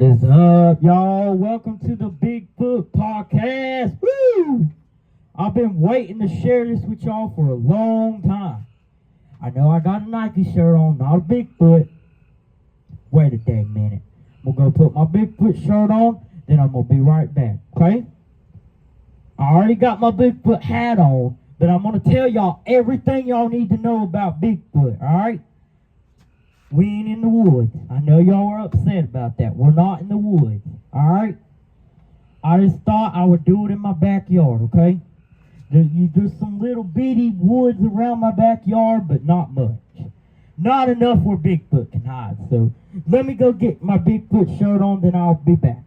What's up, y'all? Welcome to the Bigfoot podcast. Woo! I've been waiting to share this with y'all for a long time. I know I got a Nike shirt on, not a Bigfoot. Wait a dang minute. I'm gonna go put my Bigfoot shirt on, then I'm gonna be right back, okay? I already got my Bigfoot hat on, but I'm gonna tell y'all everything y'all need to know about Bigfoot, alright? We ain't in the woods. I know y'all are upset about that. We're not in the woods. Alright? I just thought I would do it in my backyard, okay? There's some little bitty woods around my backyard, but not much. Not enough where Bigfoot can hide. So let me go get my Bigfoot shirt on, then I'll be back.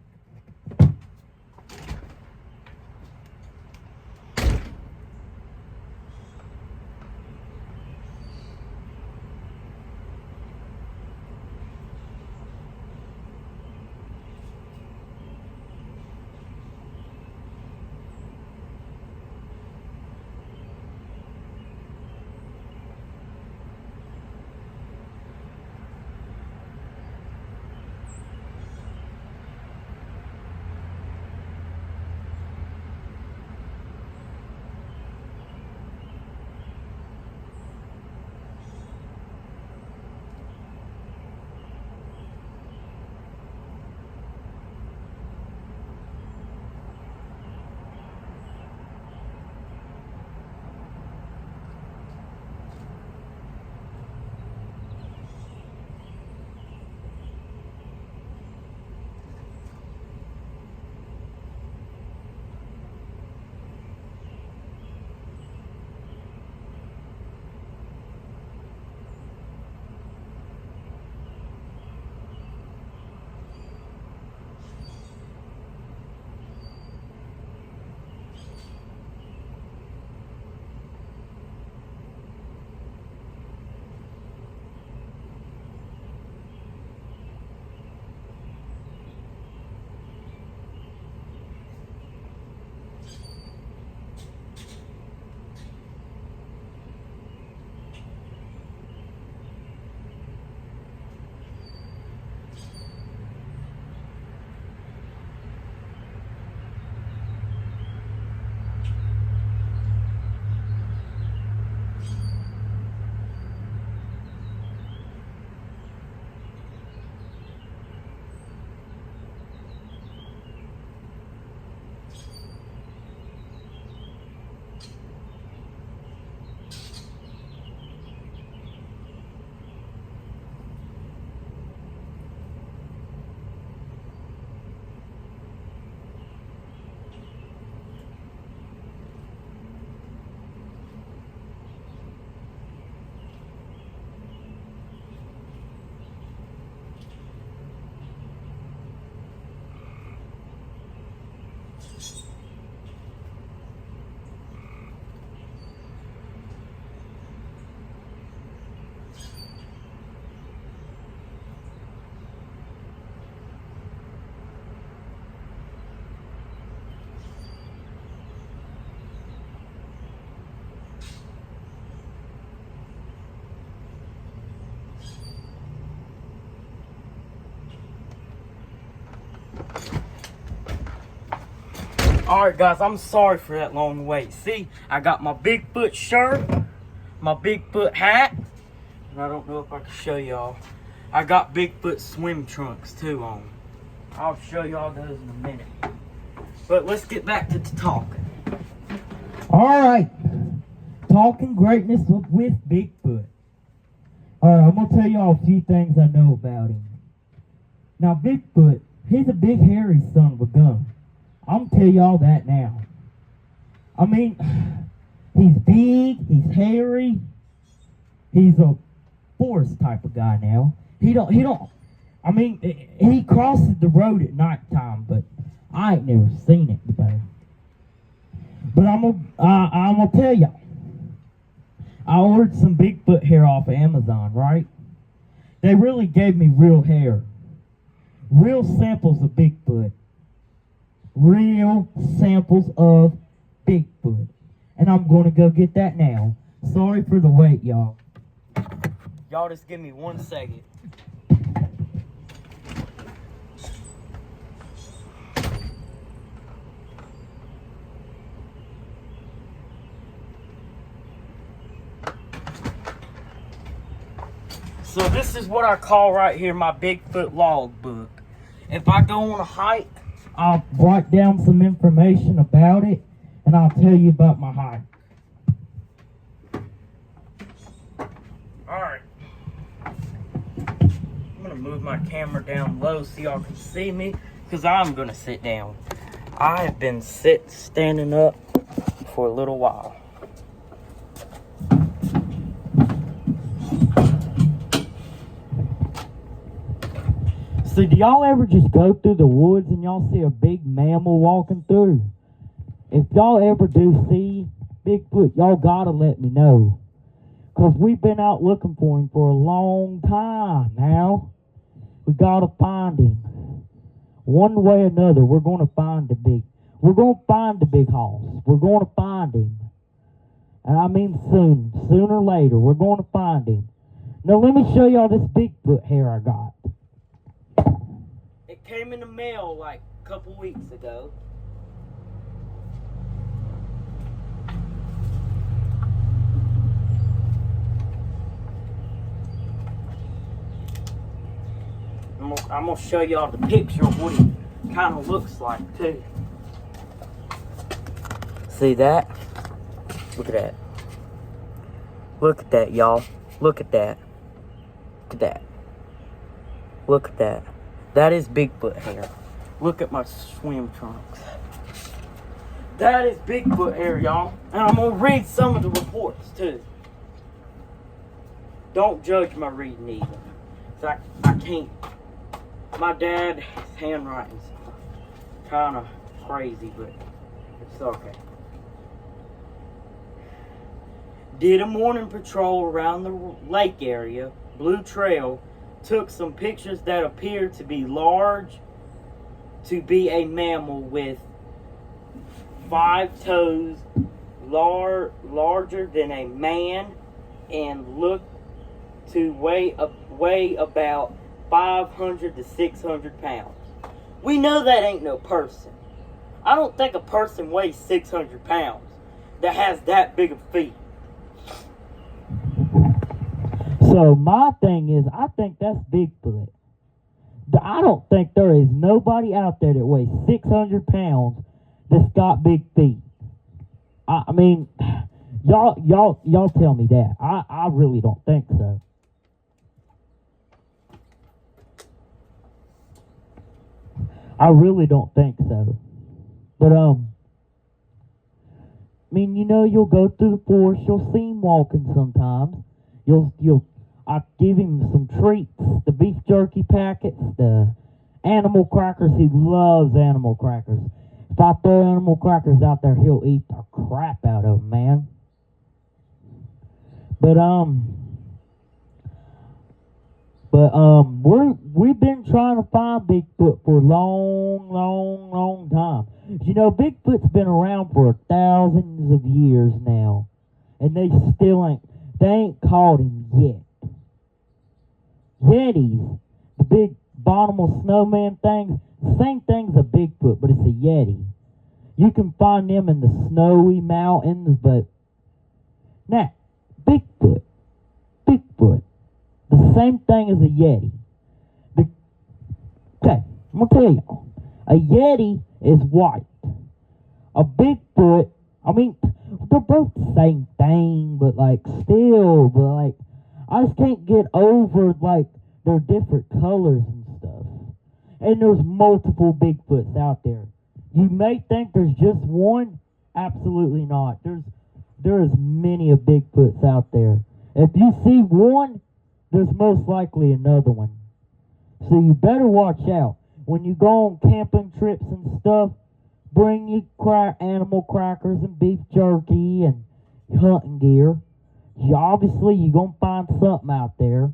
Alright guys, I'm sorry for that long wait. See, I got my Bigfoot shirt, my Bigfoot hat, and I don't know if I can show y'all. I got Bigfoot swim trunks too on. I'll show y'all those in a minute. But let's get back to the talking. Alright, talking greatness with Bigfoot. Alright, I'm going to tell y'all a few things I know about him. Now Bigfoot, he's a big hairy son of a gun. I'm gonna tell y'all that now. I mean, he's big, he's hairy, he's a forest type of guy now. He crosses the road at nighttime, but I ain't never seen it before. But I'm gonna tell y'all. I ordered some Bigfoot hair off of Amazon, right? They really gave me real hair. Real samples of Bigfoot. Real samples of Bigfoot. And I'm going to go get that now. Sorry for the wait, y'all. Y'all just give me 1 second. So this is what I call right here my Bigfoot log book. If I go on a hike, I'll write down some information about it, and I'll tell you about my hike. Alright. I'm going to move my camera down low so y'all can see me, because I'm going to sit down. I have been standing up for a little while. So do y'all ever just go through the woods and y'all see a big mammal walking through? If y'all ever do see Bigfoot, y'all gotta let me know. Because we've been out looking for him for a long time now. We gotta find him. One way or another, we're gonna find the big hoss. We're gonna find him. And I mean soon. Sooner or later, we're gonna find him. Now let me show y'all this Bigfoot hair I got. It came in the mail like a couple weeks ago. I'm gonna show y'all the picture of what he kind of looks like too. See that? Look at that. Look at that, y'all. Look at that. Look at that. Look at that. That is Bigfoot hair. Look at my swim trunks. That is Bigfoot hair, y'all. And I'm gonna read some of the reports too. Don't judge my reading either. So I can't. My dad's handwriting's kind of crazy, but it's okay. Did a morning patrol around the lake area, Blue Trail, took some pictures that appeared to be large, to be a mammal with 5 toes, larger than a man, and looked to weigh about 500 to 600 pounds. We know that ain't no person. I don't think a person weighs 600 pounds that has that big of feet. So my thing is, I think that's Bigfoot. I don't think there is nobody out there that weighs 600 pounds that's got big feet. I mean, y'all tell me that. I really don't think so. I really don't think so. But, I mean, you know, you'll go through the forest, you'll see him walking sometimes. I give him some treats, the beef jerky packets, the animal crackers. He loves animal crackers. If I throw animal crackers out there, he'll eat the crap out of them, man. But we've been trying to find Bigfoot for a long time. You know, Bigfoot's been around for thousands of years now, and they ain't caught him yet. Yetis, the big bottomless snowman things, the same thing's a Bigfoot, but it's a Yeti. You can find them in the snowy mountains, but now, Bigfoot, the same thing as a Yeti. Okay, I'm gonna tell y'all, a Yeti is white. A Bigfoot, I mean, they're both the same thing, but I just can't get over, their different colors and stuff. And there's multiple Bigfoots out there. You may think there's just one. Absolutely not. There is many of Bigfoots out there. If you see one, there's most likely another one. So you better watch out. When you go on camping trips and stuff, bring your animal crackers and beef jerky and hunting gear. Obviously, you're going to find something out there.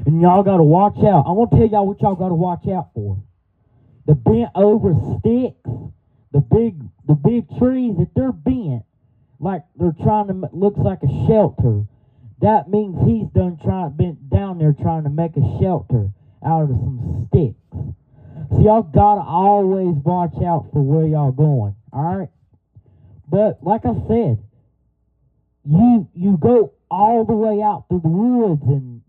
And y'all got to watch out. I'm going to tell y'all what y'all got to watch out for. The bent over sticks, the big trees, if they're bent, like they're trying to, looks like a shelter, that means he's been down there trying to make a shelter out of some sticks. So y'all got to always watch out for where y'all going, alright? But like I said, you go all the way out through the woods, and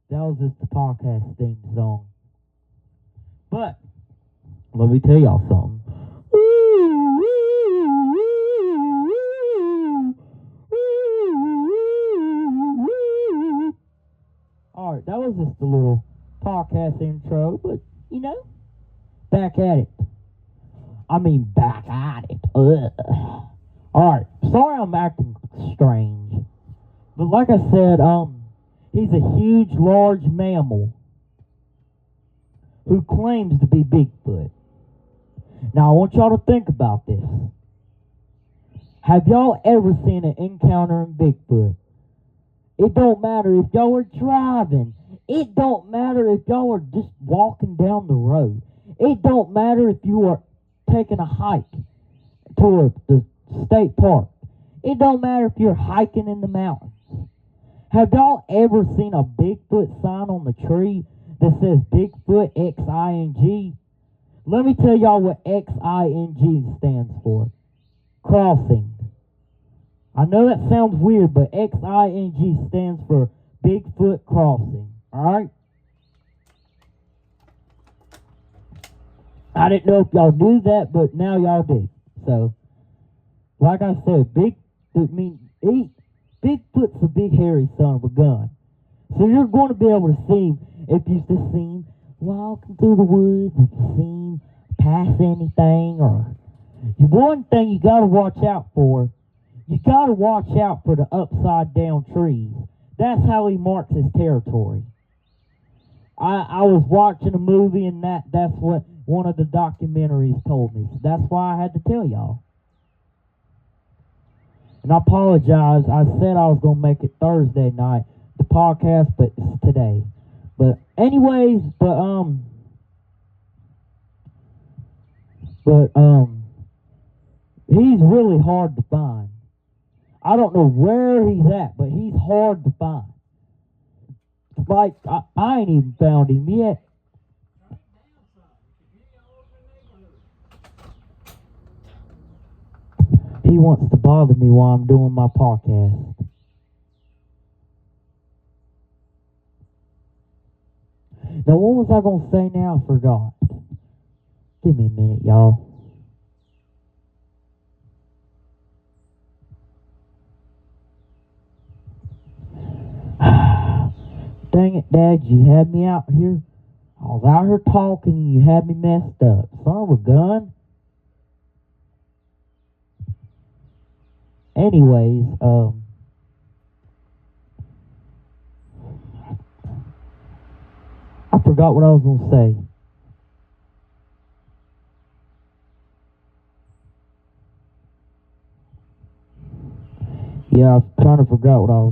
that was just the podcast theme song. But let me tell y'all something. Alright, that was just a little podcast intro, but back at it. Back at it. Alright, sorry I'm acting strange. But like I said, he's a huge, large mammal who claims to be Bigfoot. Now, I want y'all to think about this. Have y'all ever seen an encounter in Bigfoot? It don't matter if y'all are driving. It don't matter if y'all are just walking down the road. It don't matter if you are taking a hike to the state park. It don't matter if you're hiking in the mountains. Have y'all ever seen a Bigfoot sign on the tree that says Bigfoot X-I-N-G? Let me tell y'all what X-I-N-G stands for. Crossing. I know that sounds weird, but X-I-N-G stands for Bigfoot Crossing. Alright? I didn't know if y'all knew that, but now y'all do. So, like I said, Bigfoot's a big hairy son of a gun. So you're going to be able to see him if you've just seen walking through the woods, if you've seen pass anything, or one thing you got to watch out for. You got to watch out for the upside down trees. That's how he marks his territory. I was watching a movie, and that's what one of the documentaries told me. So that's why I had to tell y'all. And I apologize. I said I was going to make it Thursday night, the podcast, but it's today. But anyways, he's really hard to find. I don't know where he's at, but he's hard to find. Like, I ain't even found him yet. He wants to bother me while I'm doing my podcast. Now, what was I going to say now? I forgot. Give me a minute, y'all. Dang it, Dad, you had me out here. I was out here talking and you had me messed up. Son of a gun. Anyways, I forgot what I was going to say. Yeah, I was trying to forget what I was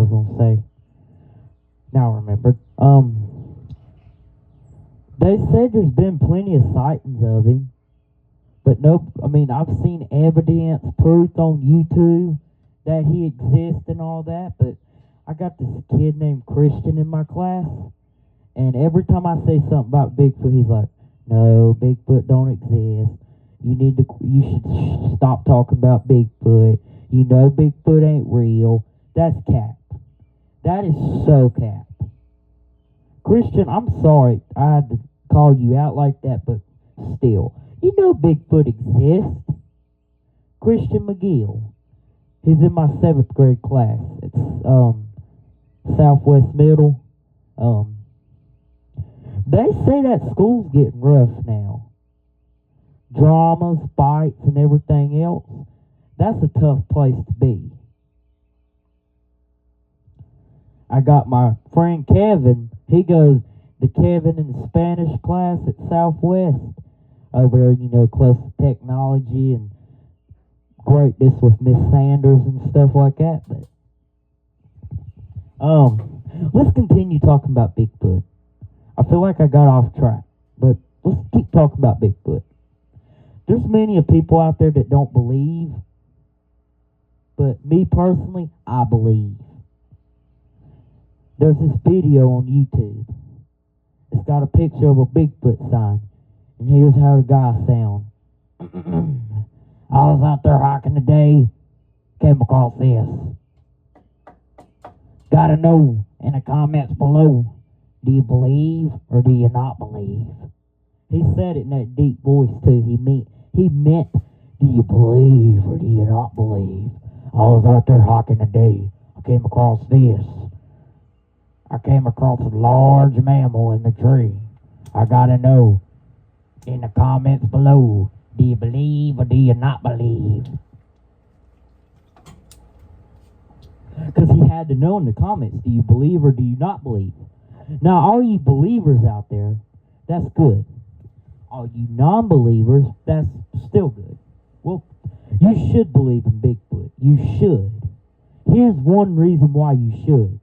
going to say. Now I remembered. They said there's been plenty of sightings of him. But I've seen evidence, proof on YouTube that he exists and all that. But I got this kid named Christian in my class. And every time I say something about Bigfoot, he's like, no, Bigfoot don't exist. You should stop talking about Bigfoot. You know Bigfoot ain't real. That's cap. That is so cap. Christian, I'm sorry I had to call you out like that, but still. You know Bigfoot exists. Christian McGill. He's in my 7th grade class. It's Southwest Middle. They say that school's getting rough now. Dramas, fights, and everything else. That's a tough place to be. I got my friend Kevin. He goes to Kevin in the Spanish class at Southwest. Over there, close to technology and greatness with Miss Sanders and stuff like that. But let's continue talking about Bigfoot. I feel like I got off track, but let's keep talking about Bigfoot. There's many of people out there that don't believe But me personally, I believe. There's this video on YouTube. It's got a picture of a Bigfoot sign. And here's how the guy sounds. I was out there hiking today. Came across this. Gotta know in the comments below. Do you believe or do you not believe? He said it in that deep voice too. He meant, do you believe or do you not believe? I was out there hiking today. I came across this. I came across a large mammal in the tree. I gotta know in the comments below. Do you believe or do you not believe? Because he had to know in the comments, do you believe or do you not believe? Now, all you believers out there, that's good. All you non-believers, that's still good. Well, you should believe in Bigfoot. You should. Here's one reason why you should.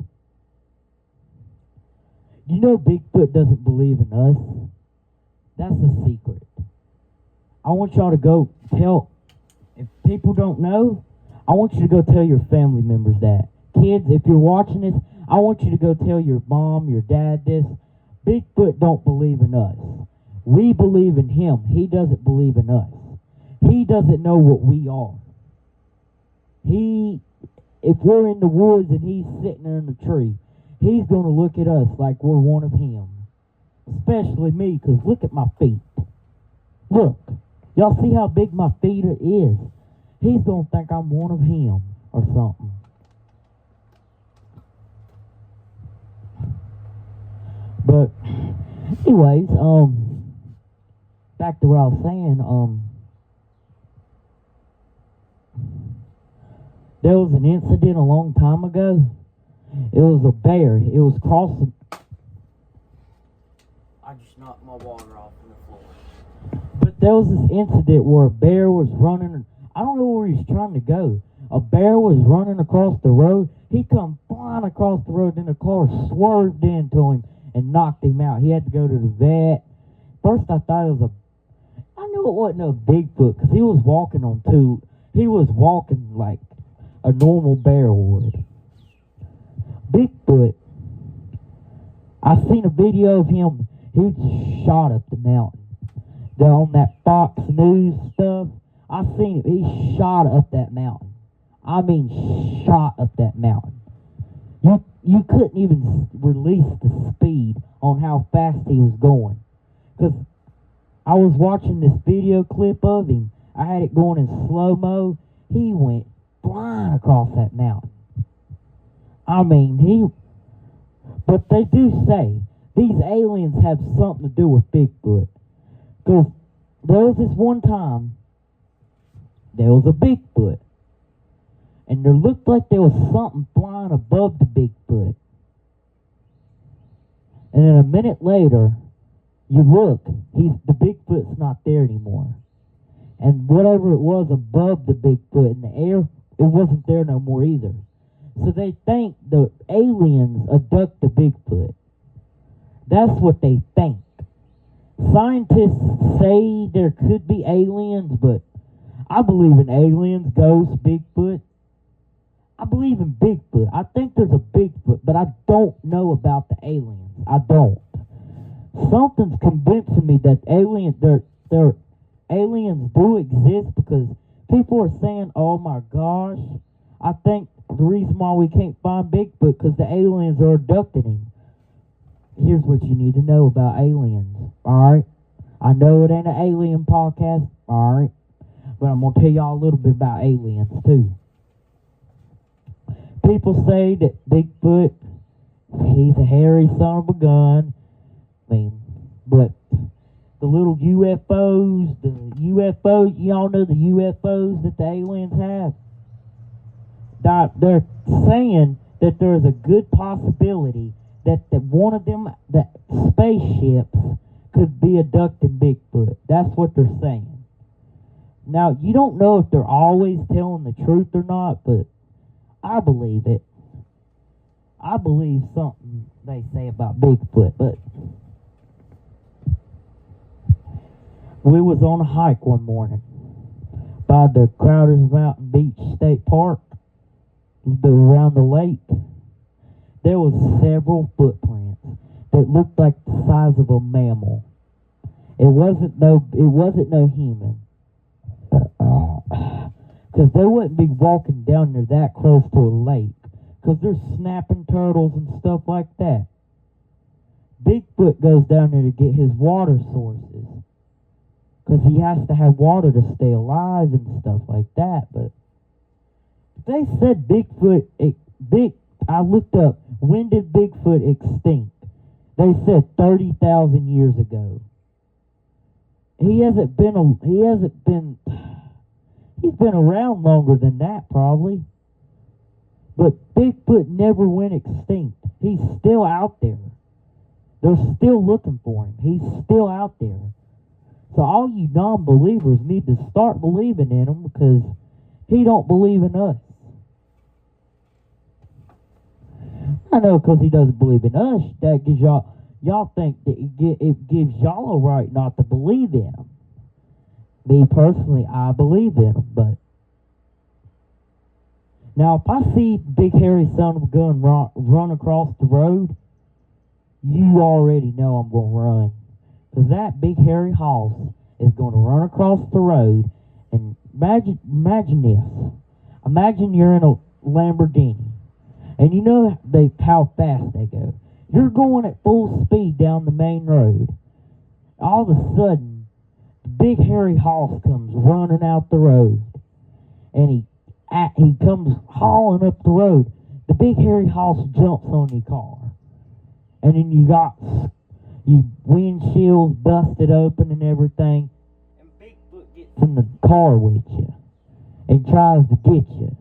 You know Bigfoot doesn't believe in us. That's a secret. I want y'all to go tell, if people don't know, I want you to go tell your family members that. Kids, if you're watching this, I want you to go tell your mom, your dad this. Bigfoot don't believe in us. We believe in him. He doesn't believe in us. He doesn't know what we are. If we're in the woods and he's sitting there in the tree, he's going to look at us like we're one of him. Especially me, because look at my feet. Look. Y'all see how big my feet is? He's going to think I'm one of him or something. But, anyways, back to what I was saying, there was an incident a long time ago. It was a bear. It was crossing. I just knocked my water off on the floor. But there was this incident where a bear was running. I don't know where he's trying to go. A bear was running across the road. He come flying across the road, and the car swerved into him and knocked him out. He had to go to the vet. First I thought it was I knew it wasn't a Bigfoot because he was walking on two. He was walking like a normal bear would. Bigfoot, I seen a video of him. He just shot up the mountain. On that Fox News stuff, I seen it. He shot up that mountain. I mean, shot up that mountain. You couldn't even release the speed on how fast he was going. Because I was watching this video clip of him. I had it going in slow-mo. He went flying across that mountain. I mean, but they do say these aliens have something to do with Bigfoot. Because there was this one time, there was a Bigfoot. And there looked like there was something flying above the Bigfoot. And then a minute later, you look, the Bigfoot's not there anymore. And whatever it was above the Bigfoot in the air, it wasn't there no more either. So they think the aliens abduct the Bigfoot. That's what they think. Scientists say there could be aliens, but I believe in aliens, ghosts, Bigfoot. I believe in Bigfoot. I think there's a Bigfoot, but I don't know about the aliens. I don't. Something's convincing me that aliens do exist because people are saying, oh my gosh, I think the reason why we can't find Bigfoot because the aliens are abducting him. Here's what you need to know about aliens, alright? I know it ain't an alien podcast, alright? But I'm going to tell y'all a little bit about aliens too. People say that Bigfoot, he's a hairy son of a gun. I mean, but the little UFOs, y'all know the UFOs that the aliens have? They're saying that there's a good possibility that one of them, that spaceships, could be abducting Bigfoot. That's what they're saying. Now, you don't know if they're always telling the truth or not, but I believe it. I believe something they say about Bigfoot, but we was on a hike one morning by the Crowder's Mountain Beach State Park. around the lake, there was several footprints that looked like the size of a mammal. It wasn't no human. Because they wouldn't be walking down there that close to a lake. Because there's snapping turtles and stuff like that. Bigfoot goes down there to get his water sources. Because he has to have water to stay alive and stuff like that. But they said Bigfoot, I looked up, when did Bigfoot extinct? They said 30,000 years ago. He's been around longer than that, probably. But Bigfoot never went extinct. He's still out there. They're still looking for him. He's still out there. So all you non-believers need to start believing in him, because he don't believe in us. I know, because he doesn't believe in us, that gives y'all think that it gives y'all a right not to believe in him. Me personally, I believe in him, but now if I see big hairy son of a gun run across the road, you already know I'm going to run. Because that big hairy hoss is going to run across the road, and imagine this. Imagine you're in a Lamborghini, and you know how fast they go. You're going at full speed down the main road. All of a sudden, the big hairy hoss comes running out the road, and he comes hauling up the road. The big hairy hoss jumps on your car, and then you got your windshields busted open and everything, and Bigfoot gets in the car with you and tries to get you.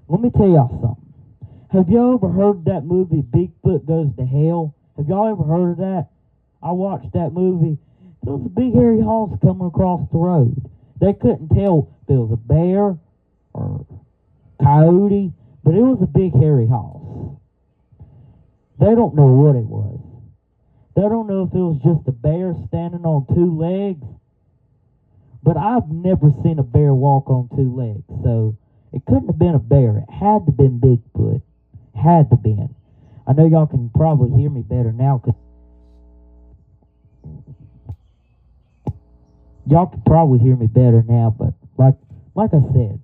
Let me tell y'all something. Have y'all ever heard that movie, Bigfoot Goes to Hell? Have y'all ever heard of that? I watched that movie. There was a big hairy hoss coming across the road. They couldn't tell if it was a bear or coyote, but it was a big hairy hoss. They don't know what it was. They don't know if it was just a bear standing on two legs. But I've never seen a bear walk on two legs, so it couldn't have been a bear. It had to have been Bigfoot. Had to been. I know y'all can probably hear me better now, because y'all can probably hear me better now, but like I said,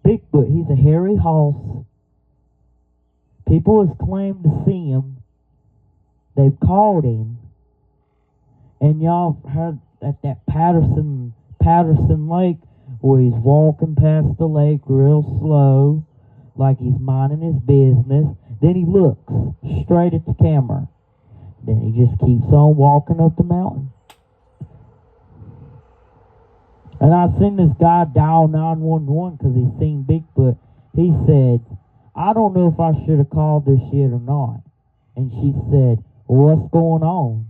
Bigfoot, he's a hairy hoss. People have claimed to see him. They've called him. And y'all heard at that Patterson Lake, where he's walking past the lake real slow, like he's minding his business. Then he looks straight at the camera. Then he just keeps on walking up the mountain. And I seen this guy dial 911 because he seen Bigfoot. He said, I don't know if I should have called this shit or not. And she said, well, what's going on?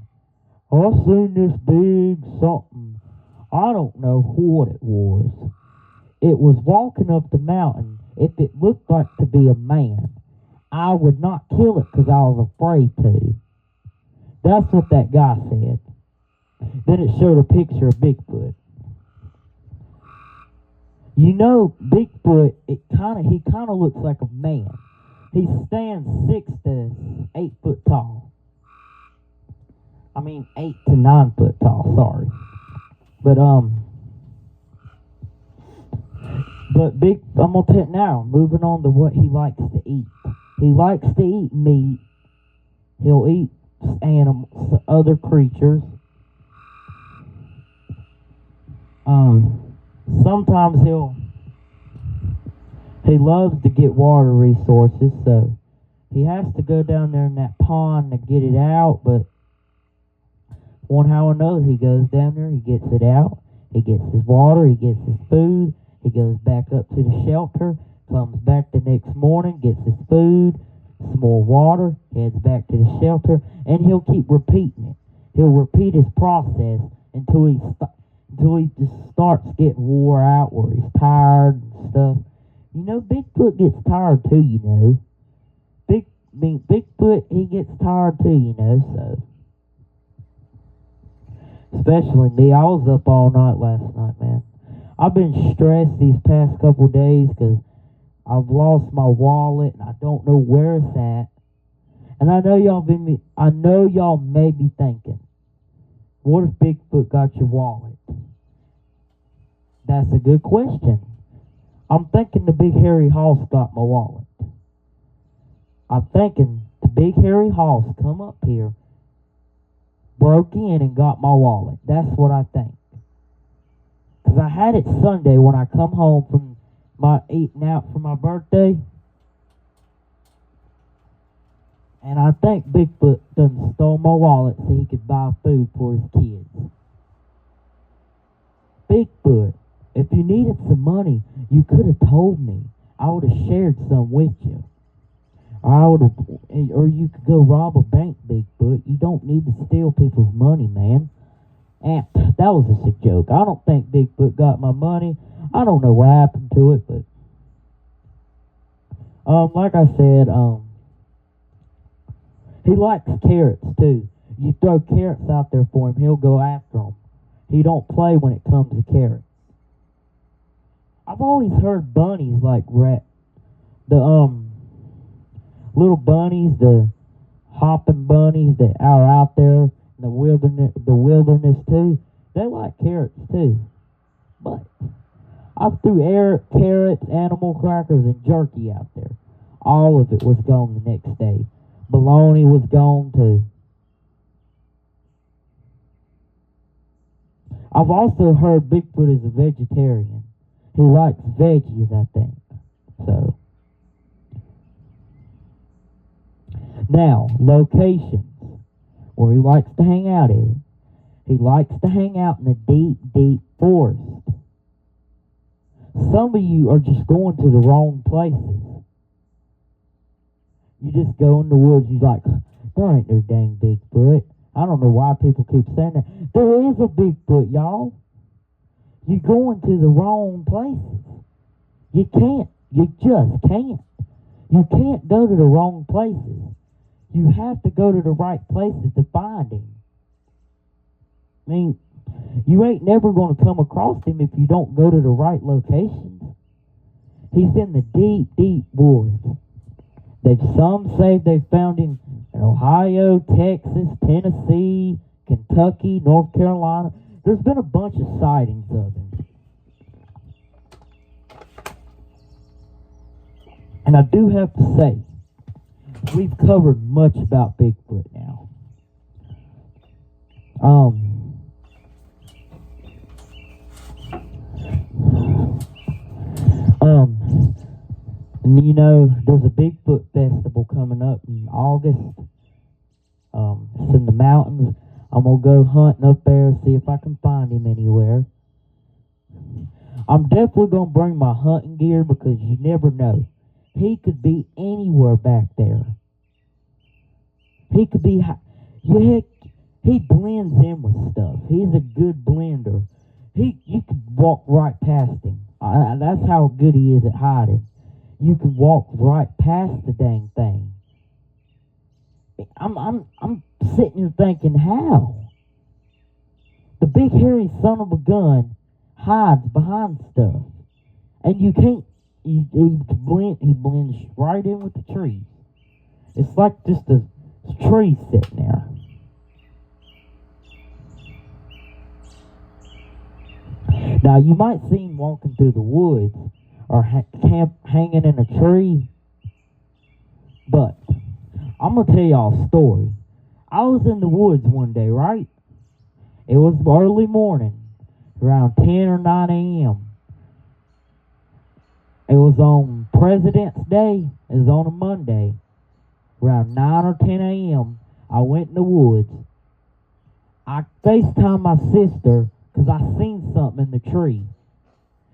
I seen this big something. I don't know what it was. It was walking up the mountain. If it looked like to be a man, I would not kill it because I was afraid to. That's what that guy said. Then it showed a picture of Bigfoot. You know, Bigfoot, he kind of looks like a man. He stands 6 to 8 foot tall. 8 to 9 foot tall, sorry. But I'm gonna tell you now, moving on to what he likes to eat. He likes to eat meat. He'll eat animals, other creatures. Sometimes he loves to get water resources, so he has to go down there in that pond to get it out, but one how or another, he goes down there, he gets it out, he gets his water, he gets his food, he goes back up to the shelter, comes back the next morning, gets his food, some more water, heads back to the shelter, and he'll keep repeating it. He'll repeat his process until he just starts getting wore out, or he's tired and stuff. You know, Bigfoot gets tired too, you know. Bigfoot, he gets tired too, you know, so. Especially me. I was up all night last night, man. I've been stressed these past couple days because I've lost my wallet and I don't know where it's at. And I know y'all may be thinking, what if Bigfoot got your wallet? That's a good question. I'm thinking the big hairy hoss got my wallet. I'm thinking the big hairy hoss come up here, broke in and got my wallet. That's what I think. Because I had it Sunday when I come home from my eating out for my birthday. And I think Bigfoot done stole my wallet so he could buy food for his kids. Bigfoot, if you needed some money, you could have told me. I would have shared some with you. Or you could go rob a bank, Bigfoot. You don't need to steal people's money, man. And that was just a joke. I don't think Bigfoot got my money. I don't know what happened to it, but like I said, he likes carrots too. You throw carrots out there for him, he'll go after them. He don't play when it comes to carrots. I've always heard bunnies like the little bunnies, the hopping bunnies that are out there in the wilderness too. They like carrots too. But I threw carrots, animal crackers, and jerky out there. All of it was gone the next day. Bologna was gone too. I've also heard Bigfoot is a vegetarian. He likes veggies, I think. So. Now, locations where he likes to hang out in. He likes to hang out in the deep, deep forest. Some of you are just going to the wrong places. You just go in the woods, you're like, there ain't no dang Bigfoot. I don't know why people keep saying that. There is a Bigfoot, y'all. You're going to the wrong places. You can't. You just can't. You can't go to the wrong places. You have to go to the right places to find him. I mean, you ain't never going to come across him if you don't go to the right locations. He's in the deep, deep woods. Some say they found him in Ohio, Texas, Tennessee, Kentucky, North Carolina. There's been a bunch of sightings of him. And I do have to say, we've covered much about Bigfoot now. And you know, there's a Bigfoot festival coming up in August. It's in the mountains. I'm going to go hunting up there, see if I can find him anywhere. I'm definitely going to bring my hunting gear because you never know. He could be anywhere back there. He could be, he blends in with stuff. He's a good blender. You could walk right past him. That's how good he is at hiding. You can walk right past the dang thing. I'm sitting here thinking, how? The big hairy son of a gun hides behind stuff. And you can't, he blends right in with the trees. It's like just a tree sitting there. Now, you might see him walking through the woods or hanging in a tree, but I'm going to tell y'all a story. I was in the woods one day, right? It was early morning, around 10 or 9 a.m. It was on President's Day. It was on a Monday. Around 9 or 10 a.m., I went in the woods. I FaceTimed my sister because I seen something in the tree.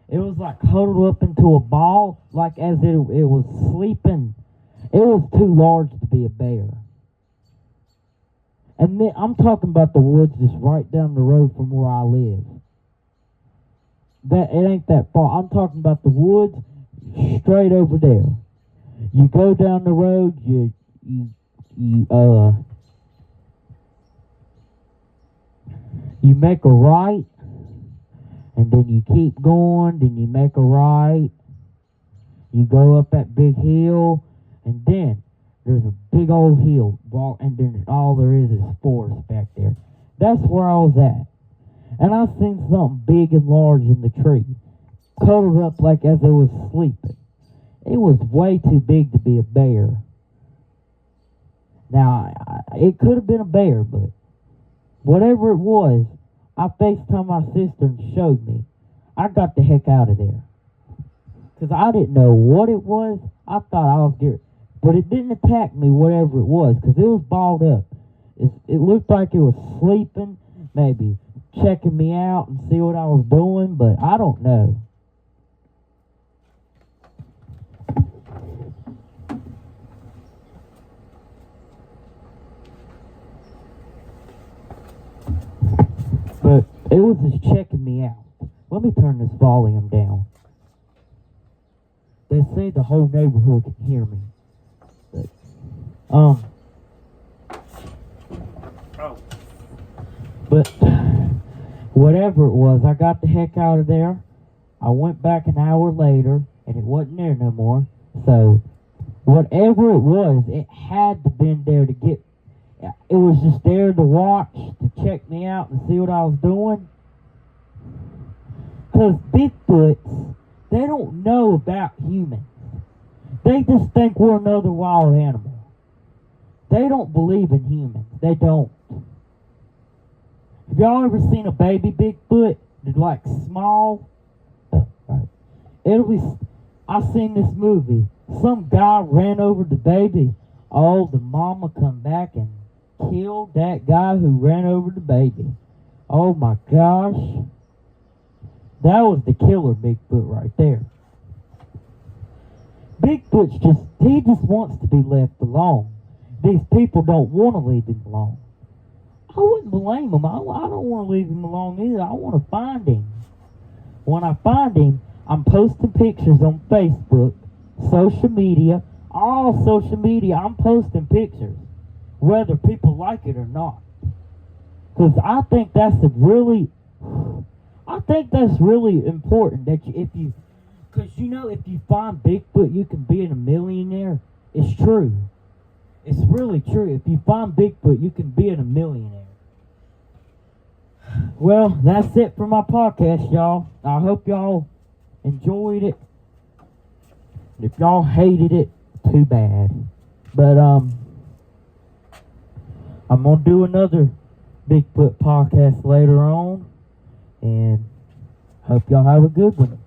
It was like huddled up into a ball, like as it was sleeping. It was too large to be a bear. And then, I'm talking about the woods just right down the road from where I live. It ain't that far. I'm talking about the woods straight over there. You go down the road, you make a right, and then you keep going, then you make a right, You go up that big hill, and then there's a big old hill, and then all there is forest back there. That's where I was at. And I seen something big and large in the tree, cuddled up like as it was sleeping. It was way too big to be a bear. Now, it could have been a bear, but whatever it was, I FaceTimed my sister and showed me. I got the heck out of there. Because I didn't know what it was. I thought I was scared. But it didn't attack me, whatever it was, because it was balled up. It looked like it was sleeping, maybe checking me out and see what I was doing, but I don't know. But it was just checking me out. Let me turn this volume down. They say the whole neighborhood can hear me. But whatever it was, I got the heck out of there. I went back an hour later, and it wasn't there no more. So whatever it was, it had to been there to get. It was just there to watch, to check me out and see what I was doing. Because Bigfoots, they don't know about humans. They just think we're another wild animal. They don't believe in humans. They don't. Have y'all ever seen a baby Bigfoot? They're like small. I seen this movie. Some guy ran over the baby. Oh, the mama come back and killed that guy who ran over the baby. Oh my gosh. That was the killer Bigfoot right there. Bigfoot's he just wants to be left alone. These people don't want to leave him alone. I wouldn't blame him. I don't want to leave him alone either. I want to find him. When I find him, I'm posting pictures on Facebook, social media, all social media. I'm posting pictures, whether people like it or not. Because I think that's really important that if you find Bigfoot, you can be a millionaire. It's true. It's really true. If you find Bigfoot, you can be a millionaire. Well, that's it for my podcast, y'all. I hope y'all enjoyed it. If y'all hated it, too bad. But I'm gonna do another Bigfoot podcast later on, and hope y'all have a good one.